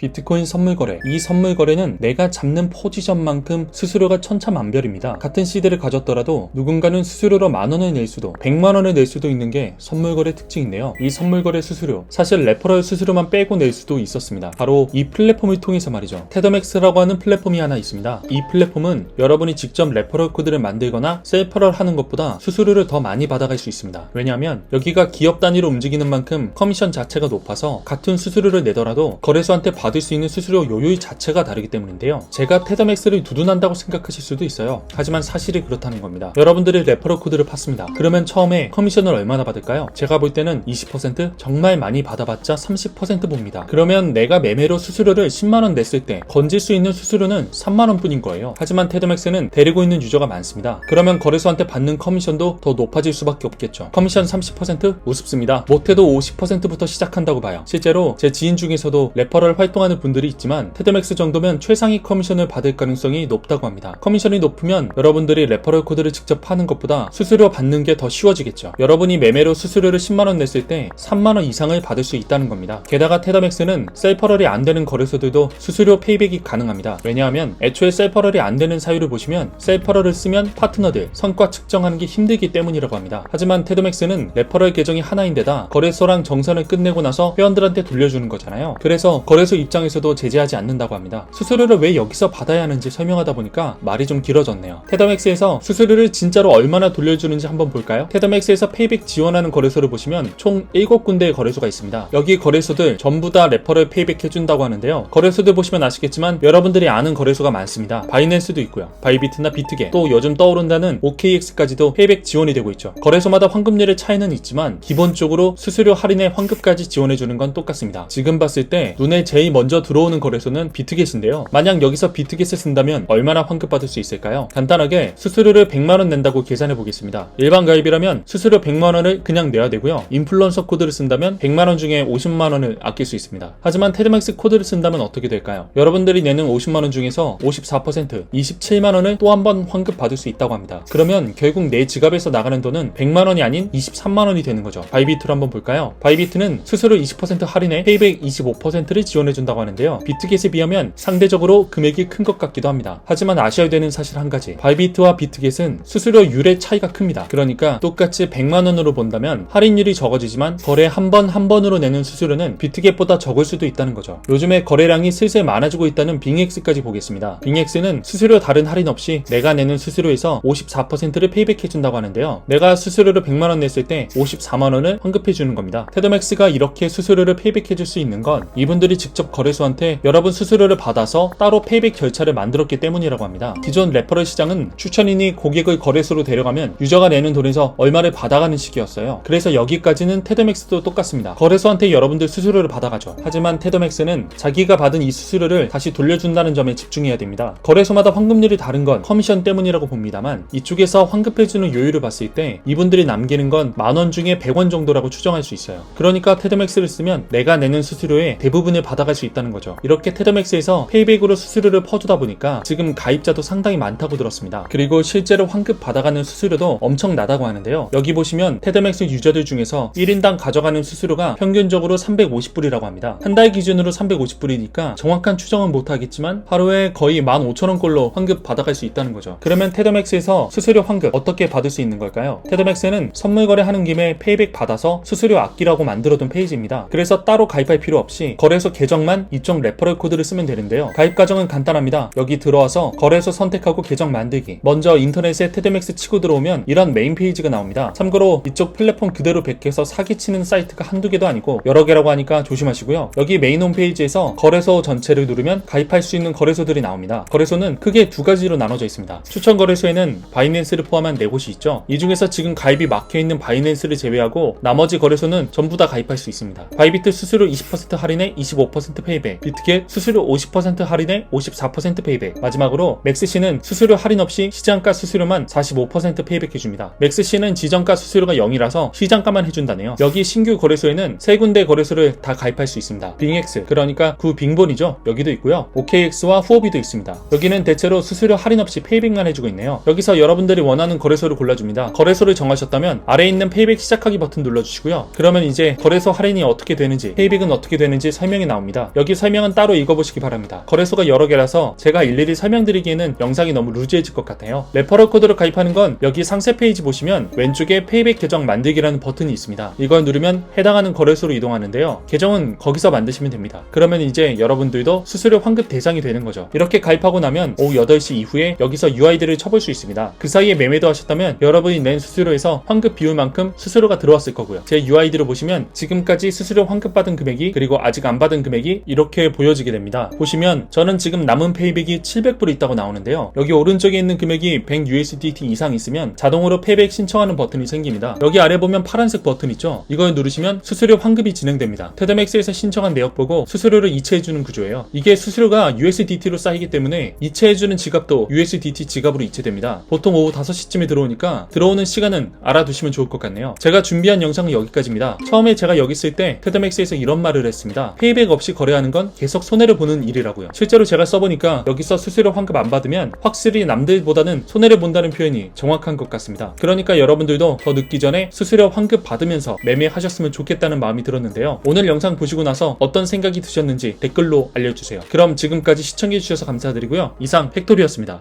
비트코인 선물 거래. 이 선물 거래는 내가 잡는 포지션만큼 수수료가 천차만별입니다. 같은 시드를 가졌더라도 누군가는 수수료로 10,000원을 낼 수도 100만원을 낼 수도 있는 게 선물 거래 특징인데요. 이 선물 거래 수수료, 사실 레퍼럴 수수료만 빼고 낼 수도 있었습니다. 바로 이 플랫폼을 통해서 말이죠. 테더맥스라고 하는 플랫폼이 하나 있습니다. 이 플랫폼은 여러분이 직접 레퍼럴 코드를 만들거나 셀퍼럴 하는 것보다 수수료를 더 많이 받아갈 수 있습니다. 왜냐하면 여기가 기업 단위로 움직이는 만큼 커미션 자체가 높아서 같은 수수료를 내더라도 거래소한테 받을 수 있는 수수료 요율 자체가 다르기 때문인데요. 제가 테더맥스를 두둔한다고 생각하실 수도 있어요. 하지만 사실이 그렇다는 겁니다. 여러분들이 레퍼럴 코드를 팠습니다. 그러면 처음에 커미션을 얼마나 받을까요? 제가 볼 때는 20%? 정말 많이 받아봤자 30% 봅니다. 그러면 내가 매매로 수수료를 10만원 냈을 때 건질 수 있는 수수료는 3만원 뿐인 거예요. 하지만 테더맥스는 데리고 있는 유저가 많습니다. 그러면 거래소한테 받는 커미션도 더 높아질 수밖에 없겠죠. 커미션 30%? 우습습니다. 못해도 50%부터 시작한다고 봐요. 실제로 제 지인 중에서도 레퍼럴 활동하는 분들이 있지만 테더맥스 정도면 최상위 커미션을 받을 가능성이 높다고 합니다. 커미션이 높으면 여러분들이 레퍼럴 코드를 직접 파는 것보다 수수료 받는 게 더 쉬워지겠죠. 여러분이 매매로 수수료를 10만원 냈을 때 3만원 이상을 받을 수 있다는 겁니다. 게다가 테더맥스는 셀퍼럴이 안 되는 거래소들도 수수료 페이백이 가능합니다. 왜냐하면 애초에 셀퍼럴이 안 되는 사유를 보시면 셀퍼럴을 쓰면 파트너들 성과 측정하는 게 힘들기 때문이라고 합니다. 하지만 테더맥스는 레퍼럴 계정이 하나인데다 거래소랑 정산을 끝내고 나서 회원들한테 돌려주는 거잖아요. 그래서 거래소 입장에서도 제재하지 않는다고 합니다. 수수료를 왜 여기서 받아야 하는지 설명하다 보니까 말이 좀 길어졌네요. 테더맥스에서 수수료를 진짜로 얼마나 돌려주는지 한번 볼까요? 테더맥스에서 페이백 지원하는 거래소를 보시면 총 7군데의 거래소가 있습니다. 여기 거래소들 전부 다 레퍼럴 페이백 해준다고 하는데요. 거래소들 보시면 아시겠지만 여러분들이 아는 거래소가 많습니다. 바이낸스도 있고요. 바이비트나 비트게, 또 요즘 떠오른다는 OKX까지도 페이백 지원이 되고 있죠. 거래소마다 환급률의 차이는 있지만 기본적으로 수수료 할인에 환급까지 지원해주는 건 똑같습니다. 지금 봤을 때 눈에 제일 먼저 들어오는 거래소는 비트겟인데요. 만약 여기서 비트겟을 쓴다면 얼마나 환급받을 수 있을까요? 간단하게 수수료를 100만원 낸다고 계산해 보겠습니다. 일반 가입이라면 수수료 100만원을 그냥 내야 되고요. 인플루언서 코드를 쓴다면 100만원 중에 50만원을 아낄 수 있습니다. 하지만 테더맥스 코드를 쓴다면 어떻게 될까요? 여러분들이 내는 50만원 중에서 54%, 27만원을 또 한 번 환급받을 수 있다고 합니다. 그러면 결국 내 지갑에서 나가는 돈은 100만원이 아닌 23만원이 되는 거죠. 바이비트로 한번 볼까요? 바이비트는 수수료 20% 할인에 페이백 25%를 지원해준다고 하는데요. 비트겟에 비하면 상대적으로 금액이 큰 것 같기도 합니다. 하지만 아셔야 되는 사실 한 가지, 바이비트와 비트겟은 수수료율의 차이가 큽니다. 그러니까 똑같이 100만원으로 본다면 할인율이 적어지지만 거래 한 번으로 내는 수수료는 비트겟보다 적을 수도 있다는 거죠. 요즘에 거래량이 슬슬 많아지고 있다는 빙엑스까지 보겠습니다. 빙엑스는 수수료 다른 할인 없이 내가 내는 수수료에서 54%를 페이백해준다고 하는데요. 내가 수수료를 100만원 냈을 때 54만원을 환급해주는 겁니다. 테더맥스가 이렇게 수수료를 페이백해줄 수 있는 건 이분들이 직접 거래소한테 여러분 수수료를 받아서 따로 페이백 절차를 만들었기 때문이라고 합니다. 기존 레퍼럴 시장은 추천인이 고객을 거래소로 데려가면 유저가 내는 돈에서 얼마를 받아가는 식이었어요. 그래서 여기까지는 테더맥스도 똑같습니다. 거래소한테 여러분들 수수료를 받아가죠. 하지만 테더맥스는 자기가 받은 이 수수료를 다시 돌려준다는 점에 집중해야 됩니다. 거래소마다 환급률이 다른 건 커미션 때문이라고 봅니다만 이쪽에서 환급해주는 요율을 봤을 때 이분들이 남기는 건 10,000원 중에 100원 정도라고 추정할 수 있어요. 그러니까 테더맥스를 쓰면 내가 내는 수수료의 대부분을 받아갈 수 있다는 거죠. 이렇게 테더맥스에서 페이백으로 수수료를 퍼주다 보니까 지금 가입자도 상당히 많다고 들었습니다. 그리고 실제로 환급 받아가는 수수료도 엄청나다고 하는데요. 여기 보시면 테더맥스 유저들 중에서 1인당 가져가는 수수료가 평균적으로 350불이라고 합니다. 한 달 기준으로 350불이니까 정확한 추정은 못하겠지만 하루에 거의 15,000원꼴로 환급 받아갈 수 있다는 거죠. 그러면 테더맥스에서 수수료 환급 어떻게 받을 수 있는 걸까요? 테더맥스는 선물 거래하는 김에 페이백 받아서 수수료 아끼라고 만들어둔 페이지입니다. 그래서 따로 가입할 필요 없이 거래소 계정만 이쪽 레퍼럴 코드를 쓰면 되는데요. 가입 과정은 간단합니다. 여기 들어와서 거래소 선택하고 계정 만들기. 먼저 인터넷에 테더맥스 치고 들어오면 이런 메인 페이지가 나옵니다. 참고로 이쪽 플랫폼 그대로 베껴서 사기치는 사이트가 한두 개도 아니고 여러 개라고 하니까 조심하시고요. 여기 메인 홈페이지에서 거래소 전체를 누르면 가입할 수 있는 거래소들이 나옵니다. 거래소는 크게 두 가지로 나눠져 있습니다. 추천 거래소에는 바이낸스를 포함한 4곳이 있죠. 이 중에서 지금 가입이 막혀있는 바이낸스를 제외하고 나머지 거래소는 전부 다 가입할 수 있습니다. 바이비트 수수료 20% 할인에 25% 페이백, 비트겟 수수료 50% 할인에 54% 페이백, 마지막으로 맥스C는 수수료 할인 없이 시장가 수수료만 45% 페이백해줍니다. 맥스C는 지정가 수수료가 0이라서 시장가만 해준다네요. 여기 신규 거래소에는 3군데 거래소를 다 가입할 수 있습니다. 빙엑스, 그러니까 빙본이죠. 여기도 있고요. OKX와 후오비도 있습니다. 여기는 대체로 수수료 할인 없이 페이백만 해주고 있네요. 여기서 여러분들이 원하는 거래소를 골라줍니다. 거래소를 정하셨다면 아래에 있는 페이백 시작하기 버튼 눌러주시고요. 그러면 이제 거래소 할인이 어떻게 되는지, 페이백은 어떻게 되는지 설명이 나옵니다. 있습니다. 여기 설명은 따로 읽어보시기 바랍니다. 거래소가 여러 개라서 제가 일일이 설명드리기에는 영상이 너무 루즈해질 것 같아요. 레퍼럴 코드로 가입하는 건 여기 상세 페이지 보시면 왼쪽에 페이백 계정 만들기라는 버튼이 있습니다. 이걸 누르면 해당하는 거래소로 이동하는데요. 계정은 거기서 만드시면 됩니다. 그러면 이제 여러분들도 수수료 환급 대상이 되는 거죠. 이렇게 가입하고 나면 오후 8시 이후에 여기서 UID를 쳐볼 수 있습니다. 그 사이에 매매도 하셨다면 여러분이 낸 수수료에서 환급 비율만큼 수수료가 들어왔을 거고요. 제 UID로 보시면 지금까지 수수료 환급받은 금액이 그리고 아직 안 받은 금액이 이렇게 보여지게 됩니다. 보시면 저는 지금 남은 페이백이 700불 있다고 나오는데요. 여기 오른쪽에 있는 금액이 100USDT 이상 있으면 자동으로 페이백 신청하는 버튼이 생깁니다. 여기 아래 보면 파란색 버튼 있죠? 이걸 누르시면 수수료 환급이 진행됩니다. 테더맥스에서 신청한 내역 보고 수수료를 이체해주는 구조예요. 이게 수수료가 USDT로 쌓이기 때문에 이체해주는 지갑도 USDT 지갑으로 이체됩니다. 보통 오후 5시쯤에 들어오니까 들어오는 시간은 알아두시면 좋을 것 같네요. 제가 준비한 영상은 여기까지입니다. 처음에 제가 여기 있을 때 테더맥스에서 이런 말을 했습니다. 페이백 없이 거래하는 건 계속 손해를 보는 일이라고요. 실제로 제가 써보니까 여기서 수수료 환급 안 받으면 확실히 남들보다는 손해를 본다는 표현이 정확한 것 같습니다. 그러니까 여러분들도 더 늦기 전에 수수료 환급 받으면서 매매하셨으면 좋겠다는 마음이 들었는데요. 오늘 영상 보시고 나서 어떤 생각이 드셨는지 댓글로 알려주세요. 그럼 지금까지 시청해주셔서 감사드리고요. 이상 팩토리였습니다.